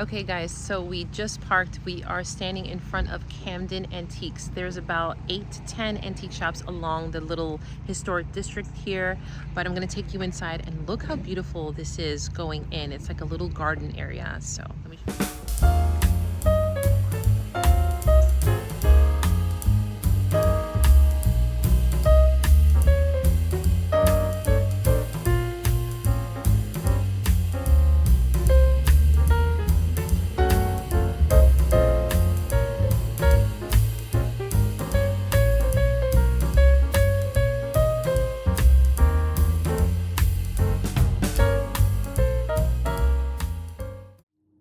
Okay guys, so we just parked. We are standing in front of Camden Antiques. There's about 8 to 10 antique shops along the little historic district here, but I'm gonna take you inside and look how beautiful this is going in. It's like a little garden area. So let me show you.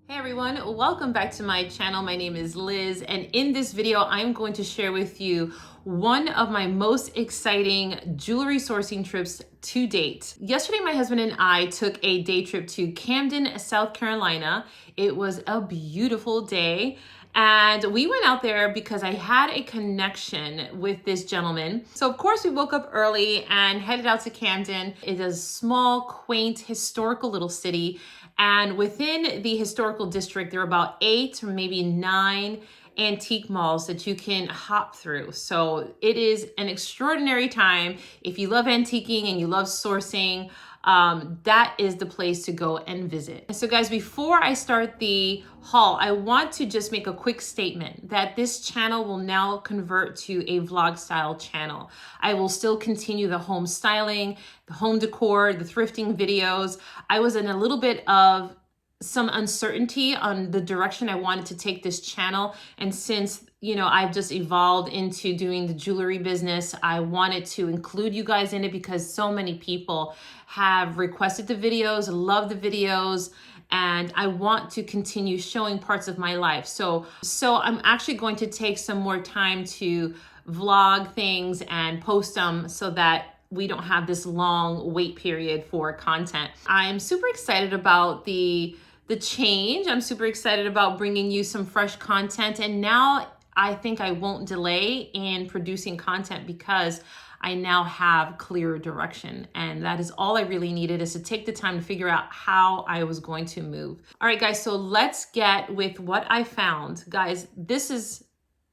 Hey everyone, welcome back to my channel. My name is Liz, and in this video, I'm going to share with you one of my most exciting jewelry sourcing trips to date. Yesterday, my husband and I took a day trip to Camden, South Carolina. It was a beautiful day. And we went out there because I had a connection with this gentleman. So of course we woke up early and headed out to Camden. It is a small, quaint, historical little city. And within the historical district, there are about 8 or maybe 9 antique malls that you can hop through. So it is an extraordinary time. If you love antiquing and you love sourcing, that is the place to go and visit. So guys, before I start the haul, I want to just make a quick statement that this channel will now convert to a vlog style channel. I will still continue the home styling, the home decor, the thrifting videos. I was in a little bit of some uncertainty on the direction I wanted to take this channel. And since, I've just evolved into doing the jewelry business, I wanted to include you guys in it because so many people have requested the videos, love the videos, and I want to continue showing parts of my life. So I'm actually going to take some more time to vlog things and post them so that we don't have this long wait period for content. I am super excited about the change. I'm super excited about bringing you some fresh content. And now I think I won't delay in producing content because I now have clearer direction. And that is all I really needed, is to take the time to figure out how I was going to move. All right, guys, so let's get with what I found. Guys, this is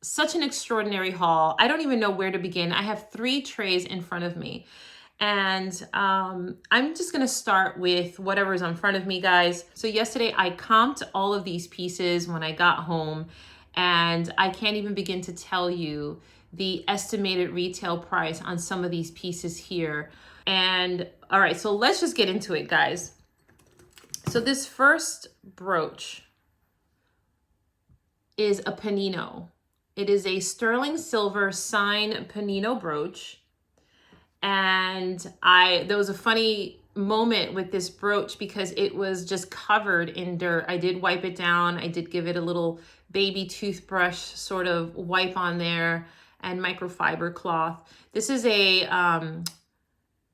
such an extraordinary haul. I don't even know where to begin. I have 3 trays in front of me. And I'm just gonna start with whatever's in front of me, guys. So yesterday I comped all of these pieces when I got home, and I can't even begin to tell you the estimated retail price on some of these pieces here. And all right, so let's just get into it, guys. So this first brooch is a panino. It is a sterling silver sign panino brooch. And there was a funny moment with this brooch because it was just covered in dirt. I did wipe it down. I did give it a little baby toothbrush sort of wipe on there and microfiber cloth. This is a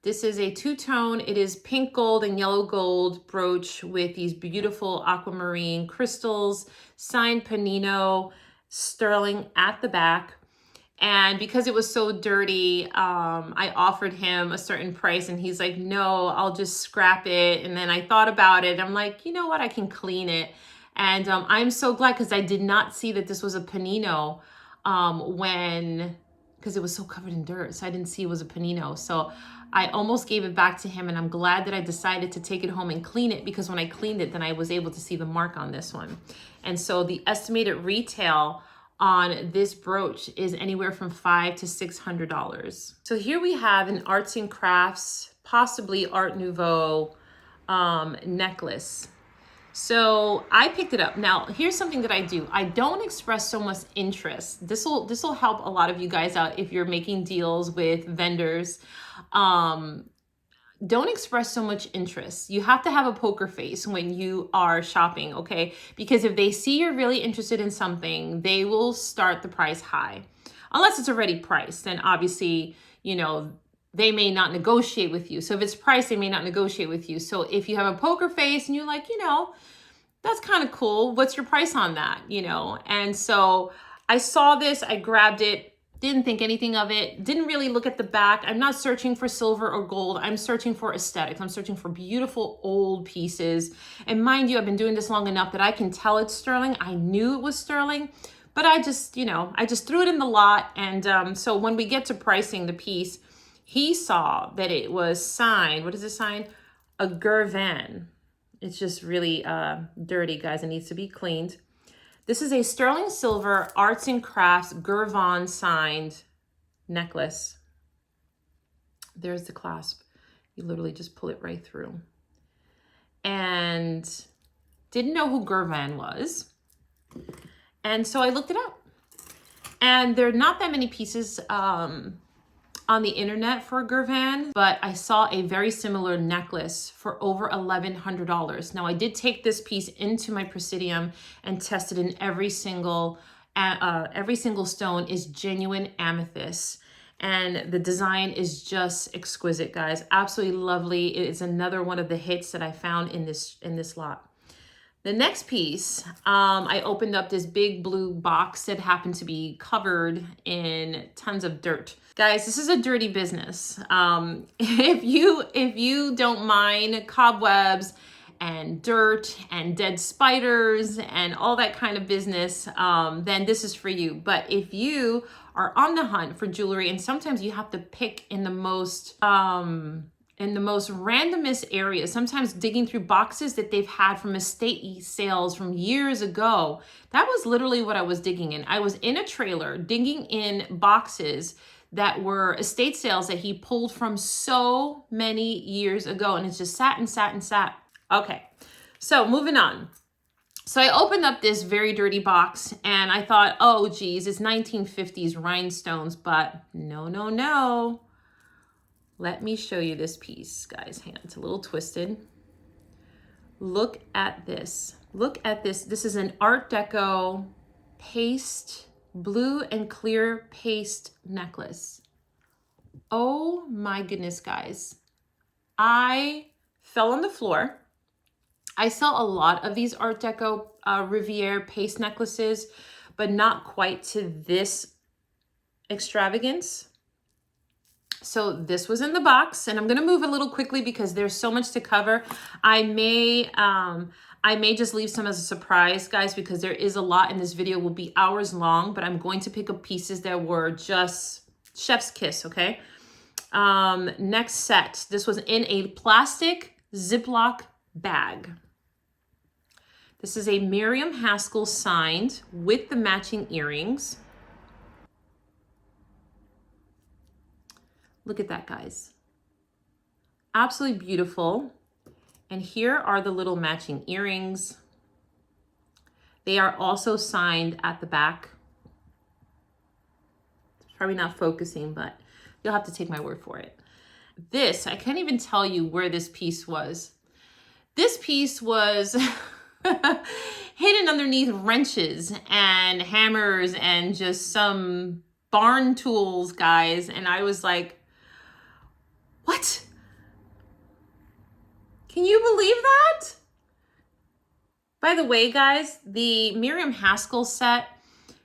two-tone. It is pink gold and yellow gold brooch with these beautiful aquamarine crystals, signed panino, sterling at the back. And because it was so dirty, I offered him a certain price and he's like, no, I'll just scrap it. And then I thought about it. I'm like, you know what? I can clean it. And I'm so glad, because I did not see that this was a panino because it was so covered in dirt. So I didn't see it was a panino. So I almost gave it back to him, and I'm glad that I decided to take it home and clean it, because when I cleaned it, then I was able to see the mark on this one. And so the estimated retail on this brooch is anywhere from $500 to $600. So here we have an arts and crafts, possibly Art Nouveau necklace. So I picked it up. Now, here's something that I do. I don't express so much interest. This will help a lot of you guys out if you're making deals with vendors. Don't express so much interest. You have to have a poker face when you are shopping, okay? Because if they see you're really interested in something, they will start the price high. Unless it's already priced, then obviously, they may not negotiate with you. So if it's priced, they may not negotiate with you. So if you have a poker face and you're like, that's kind of cool. What's your price on that? And so I saw this, I grabbed it. Didn't think anything of it. Didn't really look at the back. I'm not searching for silver or gold. I'm searching for aesthetics. I'm searching for beautiful old pieces. And mind you, I've been doing this long enough that I can tell it's sterling. I knew it was sterling, but I just, you know, I just threw it in the lot. And so when we get to pricing the piece, he saw that it was signed. What is it signed? A Gervan. It's just really dirty, guys. It needs to be cleaned. This is a sterling silver arts and crafts Gervan signed necklace. There's the clasp. You literally just pull it right through. And didn't know who Gervan was. And so I looked it up. And there are not that many pieces on the internet for Gervan, but I saw a very similar necklace for over $1,100. Now I did take this piece into my Presidium and tested in every single stone is genuine amethyst. And the design is just exquisite, guys. Absolutely lovely. It is another one of the hits that I found in this lot. The next piece, I opened up this big blue box that happened to be covered in tons of dirt. Guys, this is a dirty business. If you don't mind cobwebs and dirt and dead spiders and all that kind of business, then this is for you. But if you are on the hunt for jewelry, and sometimes you have to pick in the most randomest areas, sometimes digging through boxes that they've had from estate sales from years ago. That was literally what I was digging in. I was in a trailer digging in boxes that were estate sales that he pulled from so many years ago. And it's just sat and sat and sat. Okay, so moving on. So I opened up this very dirty box and I thought, oh geez, it's 1950s rhinestones, but no, no, no. Let me show you this piece, guys. Hang on, it's a little twisted. Look at this. Look at this. This is an Art Deco paste, blue and clear paste necklace. Oh my goodness, guys. I fell on the floor. I sell a lot of these Art Deco Riviere paste necklaces, but not quite to this extravagance. So this was in the box, and I'm gonna move a little quickly because there's so much to cover. I may just leave some as a surprise, guys, because there is a lot, and this video will be hours long, but I'm going to pick up pieces that were just chef's kiss, okay? Next set, this was in a plastic Ziploc bag. This is a Miriam Haskell signed with the matching earrings. Look at that, guys. Absolutely beautiful. And here are the little matching earrings. They are also signed at the back. It's probably not focusing, but you'll have to take my word for it. This, I can't even tell you where this piece was. This piece was hidden underneath wrenches and hammers and just some barn tools, guys. And I was like, what? Can you believe that? By the way, guys, the Miriam Haskell set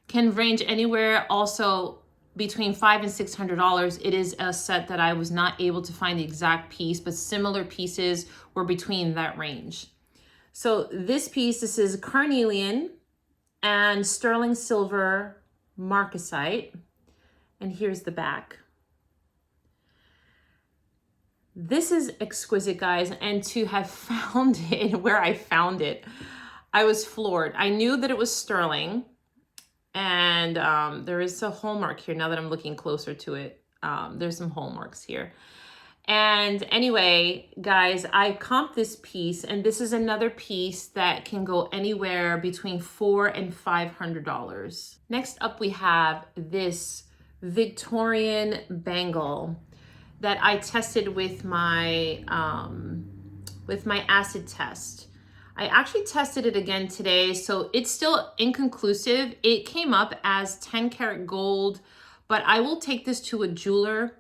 can range anywhere also between $500 and $600. It is a set that I was not able to find the exact piece, but similar pieces were between that range. So this piece, this is carnelian and sterling silver marcasite. And here's the back. This is exquisite, guys, and to have found it where I found it, I was floored. I knew that it was sterling, and there is a hallmark here now that I'm looking closer to it. There's some hallmarks here. And anyway, guys, I comped this piece, and this is another piece that can go anywhere between $400 and $500. Next up, we have this Victorian bangle that I tested with my acid test. I actually tested it again today, so it's still inconclusive. It came up as 10 karat gold, but I will take this to a jeweler.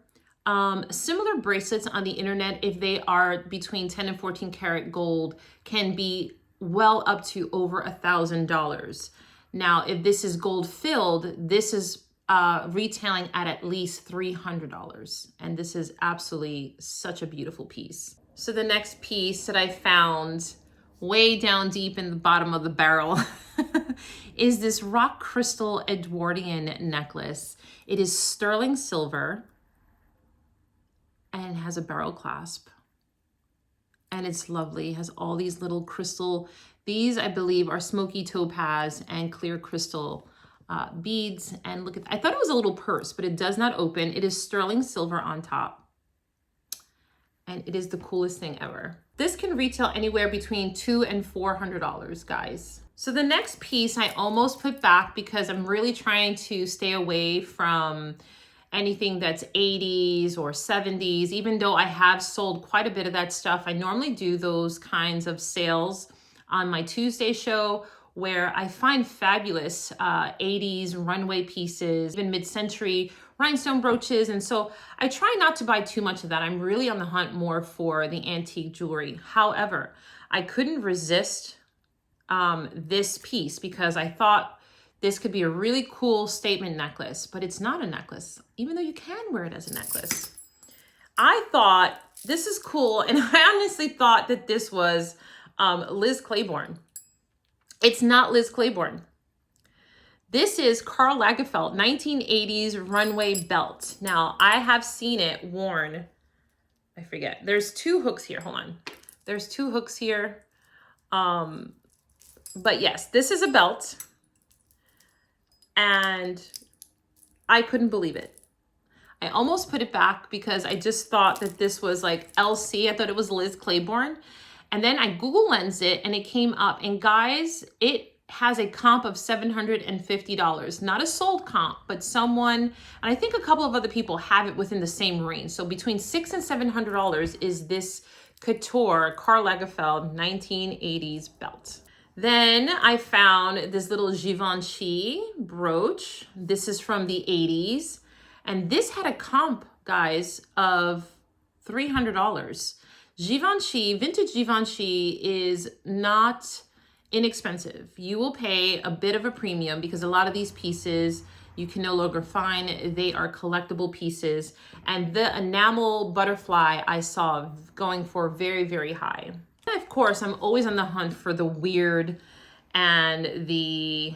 Similar bracelets on the internet, if they are between 10 and 14 karat gold, can be well up to over $1,000. Now, if this is gold filled, this is retailing at least $300. And this is absolutely such a beautiful piece. So the next piece that I found way down deep in the bottom of the barrel is this rock crystal Edwardian necklace. It is sterling silver and it has a barrel clasp. And it's lovely. It has all these little crystal, these I believe are smoky topaz and clear crystal beads. And look at, I thought it was a little purse, but it does not open. It is sterling silver on top. And it is the coolest thing ever. This can retail anywhere between $200 and $400, guys. So the next piece I almost put back because I'm really trying to stay away from anything that's 80s or 70s, even though I have sold quite a bit of that stuff. I normally do those kinds of sales on my Tuesday show where I find fabulous 80s runway pieces, even mid-century rhinestone brooches. And so I try not to buy too much of that. I'm really on the hunt more for the antique jewelry. However, I couldn't resist this piece because I thought this could be a really cool statement necklace, but it's not a necklace, even though you can wear it as a necklace. I thought this is cool, and I honestly thought that this was Liz Claiborne. It's not Liz Claiborne. This is Karl Lagerfeld 1980s runway belt. Now, I have seen it worn. I forget. There's two hooks here. Hold on. There's two hooks here. But yes, this is a belt. And I couldn't believe it. I almost put it back because I just thought that this was like LC. I thought it was Liz Claiborne. And then I Google lensed it and it came up. And guys, it has a comp of $750. Not a sold comp, but someone, and I think a couple of other people have it within the same range. So between $600 and $700 is this couture Karl Lagerfeld 1980s belt. Then I found this little Givenchy brooch. This is from the 80s. And this had a comp, guys, of $300. Givenchy, vintage Givenchy is not inexpensive. You will pay a bit of a premium because a lot of these pieces you can no longer find. They are collectible pieces. And the enamel butterfly I saw going for very, very high. And of course, I'm always on the hunt for the weird and the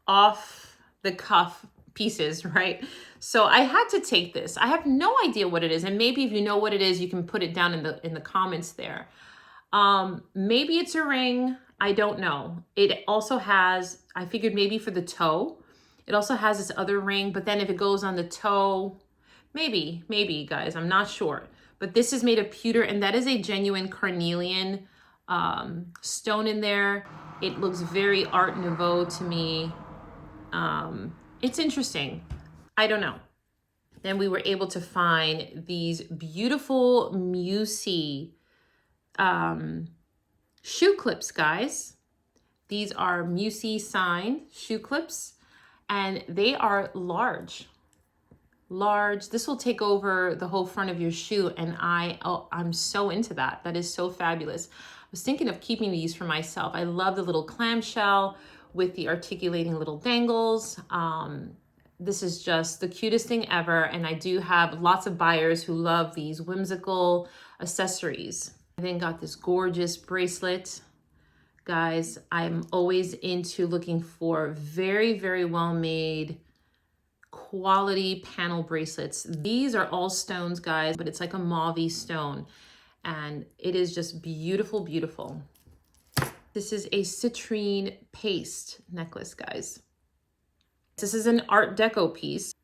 off the cuff pieces, right? So I had to take this. I have no idea what it is. And maybe if you know what it is, you can put it down in the comments there. Maybe it's a ring. I don't know. It also has, I figured maybe for the toe, it also has this other ring, but then if it goes on the toe, maybe guys, I'm not sure. But this is made of pewter and that is a genuine carnelian stone in there. It looks very Art Nouveau to me. It's interesting. I don't know. Then we were able to find these beautiful Musi shoe clips, guys. These are Musi signed shoe clips and they are large. This will take over the whole front of your shoe and I'm so into that. That is so fabulous. I was thinking of keeping these for myself. I love the little clamshell with the articulating little dangles. This is just the cutest thing ever. And I do have lots of buyers who love these whimsical accessories. I then got this gorgeous bracelet. Guys, I'm always into looking for very, very well made quality panel bracelets. These are all stones, guys, but it's like a mauve stone. And it is just beautiful, beautiful. This is a citrine paste necklace, guys. This is an Art Deco piece.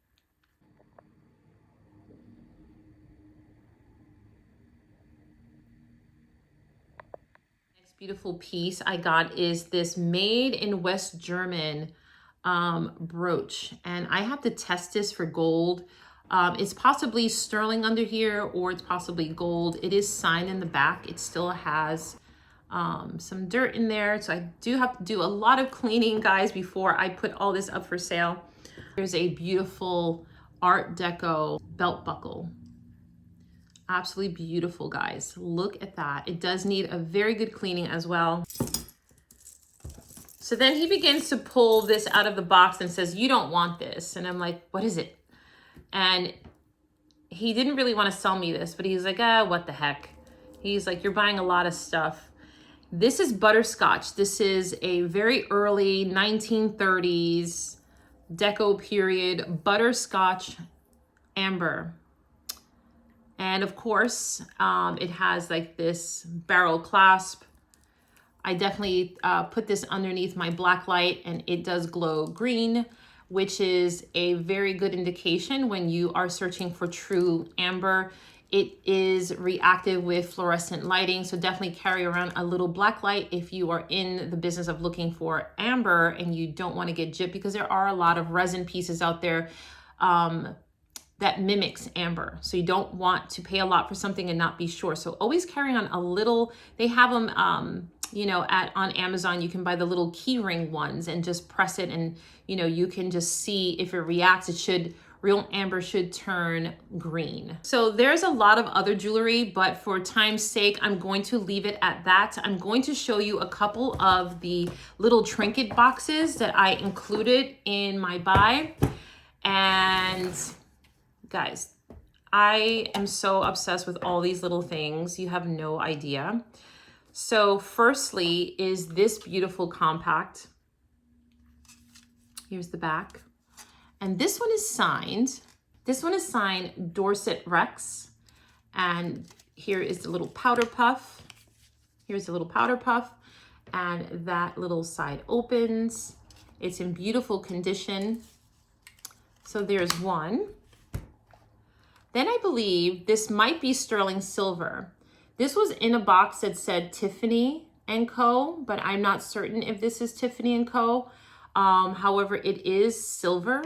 Next beautiful piece I got is this made in West German brooch. And I have to test this for gold. It's possibly sterling under here or it's possibly gold. It is signed in the back. It still has some dirt in there. So I do have to do a lot of cleaning, guys, before I put all this up for sale. There's a beautiful Art Deco belt buckle. Absolutely beautiful, guys. Look at that. It does need a very good cleaning as well. So So then he begins to pull this out of the box and says, you don't want this. And I'm like, what is it? And he didn't really want to sell me this, but he's like, what the heck? He's like, you're buying a lot of stuff. This is butterscotch. This is a very early 1930s Deco period butterscotch amber. And of course, it has like this barrel clasp. I definitely put this underneath my black light and it does glow green, which is a very good indication when you are searching for true amber. It is reactive with fluorescent lighting, so definitely carry around a little black light if you are in the business of looking for amber and you don't want to get gypped, because there are a lot of resin pieces out there that mimics amber. So you don't want to pay a lot for something and not be sure. So always carry on a little. They have them, you know, on Amazon. You can buy the little key ring ones and just press it, and you know, you can just see if it reacts. Real amber should turn green. So there's a lot of other jewelry, but for time's sake, I'm going to leave it at that. I'm going to show you a couple of the little trinket boxes that I included in my buy. And guys, I am so obsessed with all these little things. You have no idea. So firstly is this beautiful compact. Here's the back. And this one is signed. This one is signed Dorset Rex. And here is the little powder puff. Here's the little powder puff. And that little side opens. It's in beautiful condition. So there's one. Then I believe this might be sterling silver. This was in a box that said Tiffany & Co., but I'm not certain if this is Tiffany & Co. However, it is silver.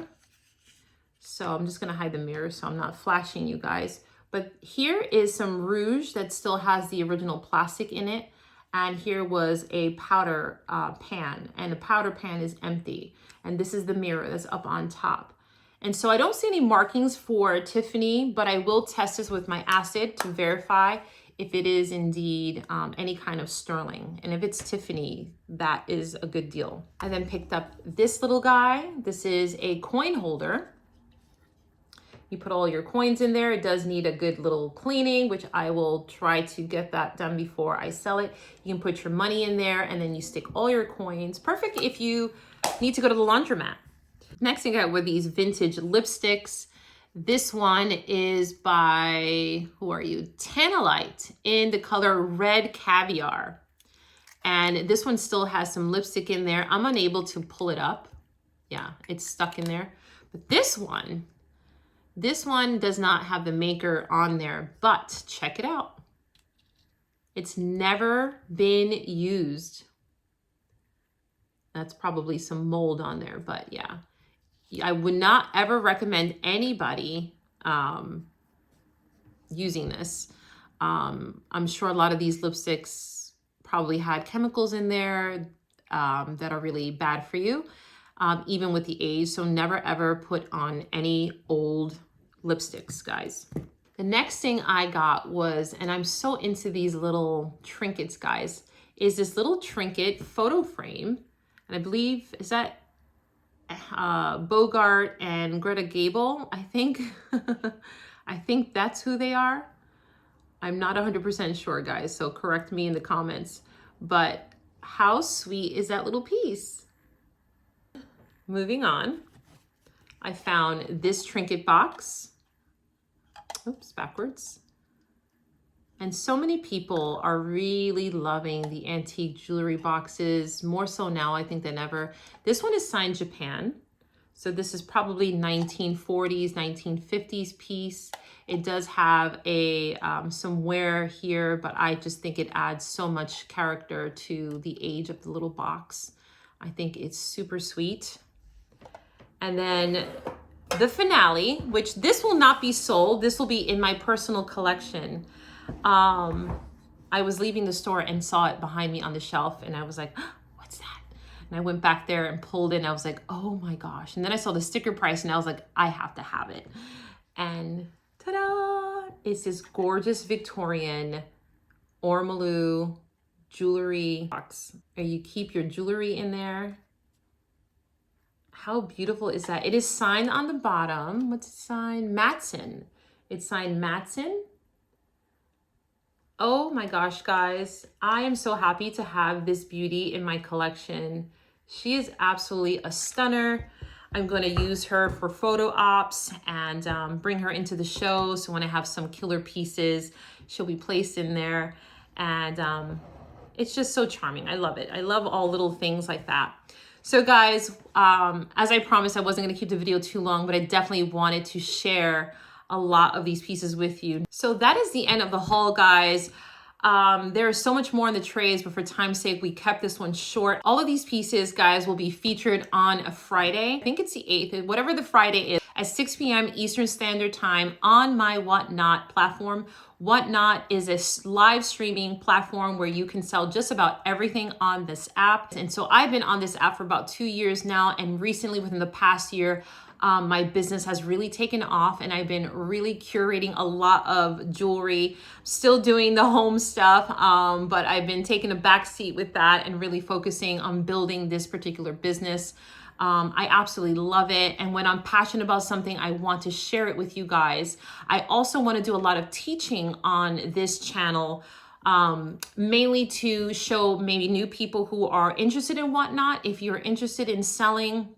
So I'm just gonna hide the mirror so I'm not flashing you guys. But here is some rouge that still has the original plastic in it. And here was a powder pan, and the powder pan is empty. And this is the mirror that's up on top. And so I don't see any markings for Tiffany, but I will test this with my acid to verify if it is indeed any kind of sterling. And if it's Tiffany, that is a good deal. I then picked up this little guy. This is a coin holder. You put all your coins in there. It does need a good little cleaning, which I will try to get that done before I sell it. You can put your money in there and then you stick all your coins. Perfect if you need to go to the laundromat. Next thing I got were these vintage lipsticks. This one is by, who are you? Tanalite in the color Red Caviar. And this one still has some lipstick in there. I'm unable to pull it up. Yeah, it's stuck in there. But this one does not have the maker on there, but check it out. It's never been used. That's probably some mold on there, but yeah. I would not ever recommend anybody using this. I'm sure a lot of these lipsticks probably had chemicals in there that are really bad for you, even with the age. So never ever put on any old lipsticks, guys. The next thing I got was, and I'm so into these little trinkets, guys, is this little trinket photo frame. And I believe, is that Bogart and Greta Gable, I think. I think that's who they are. I'm not 100% sure, guys, so correct me in the comments. But how sweet is that little piece? Moving on, I found this trinket box. Oops, backwards. And so many people are really loving the antique jewelry boxes, more so now, I think, than ever. This one is signed Japan. So this is probably 1940s, 1950s piece. It does have a some wear here, but I just think it adds so much character to the age of the little box. I think it's super sweet. And then the finale, which this will not be sold. This will be in my personal collection. I was leaving the store and saw it behind me on the shelf, and I was like, oh, what's that? And I went back there and pulled it, and I was like, oh my gosh. And then I saw the sticker price, and I was like, I have to have it. And ta-da! It's this gorgeous Victorian ormolu jewelry box. Or you keep your jewelry in there. How beautiful is that? It is signed on the bottom. What's it signed? Matson. It's signed Matson. Oh my gosh, guys. I am so happy to have this beauty in my collection. She is absolutely a stunner. I'm going to use her for photo ops and bring her into the show. So when I have some killer pieces, she'll be placed in there. And it's just so charming. I love it. I love all little things like that. So guys, as I promised, I wasn't going to keep the video too long, but I definitely wanted to share a lot of these pieces with you. So that is the end of the haul, guys. There is so much more in the trays, but for time's sake, we kept this one short. All of these pieces, guys, will be featured on a Friday. I think it's the 8th, whatever the Friday is, at 6 p.m. Eastern Standard Time on my Whatnot platform. Whatnot is a live streaming platform where you can sell just about everything on this app. And so I've been on this app for about 2 years now, and recently within the past year, my business has really taken off, and I've been really curating a lot of jewelry, still doing the home stuff, but I've been taking a back seat with that and really focusing on building this particular business. I absolutely love it. And when I'm passionate about something, I want to share it with you guys. I also want to do a lot of teaching on this channel, mainly to show maybe new people who are interested in Whatnot. If you're interested in selling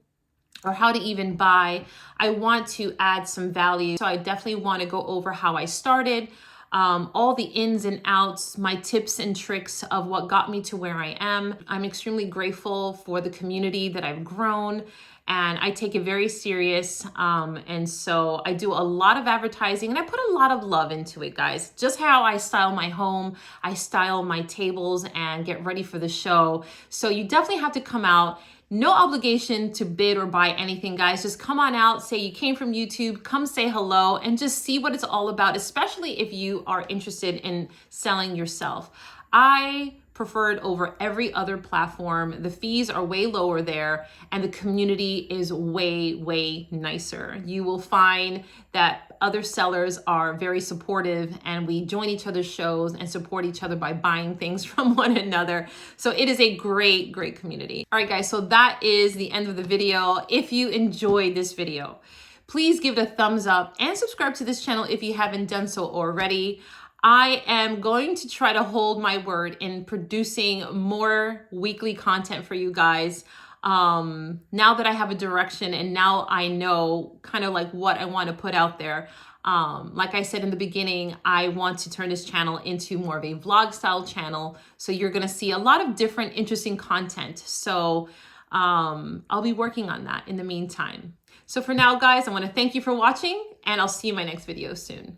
or how to even buy, I want to add some value. So I definitely want to go over how I started, all the ins and outs, my tips and tricks of what got me to where I am. I'm extremely grateful for the community that I've grown, and I take it very serious. And so I do a lot of advertising, and I put a lot of love into it, guys. Just how I style my home, I style my tables and get ready for the show. So you definitely have to come out. No obligation to bid or buy anything, guys. Just come on out, say you came from YouTube, come say hello, and just see what it's all about, especially if you are interested in selling yourself. I prefer it over every other platform. The fees are way lower there, and the community is way, way nicer. You will find that other sellers are very supportive, and we join each other's shows and support each other by buying things from one another. So it is a great, great community. All right, guys, so that is the end of the video. If you enjoyed this video, please give it a thumbs up and subscribe to this channel if you haven't done so already. I am going to try to hold my word in producing more weekly content for you guys. Now that I have a direction and now I know kind of like what I want to put out there. Like I said in the beginning, I want to turn this channel into more of a vlog style channel. So you're going to see a lot of different interesting content. So I'll be working on that in the meantime. So for now, guys, I want to thank you for watching, and I'll see you in my next video soon.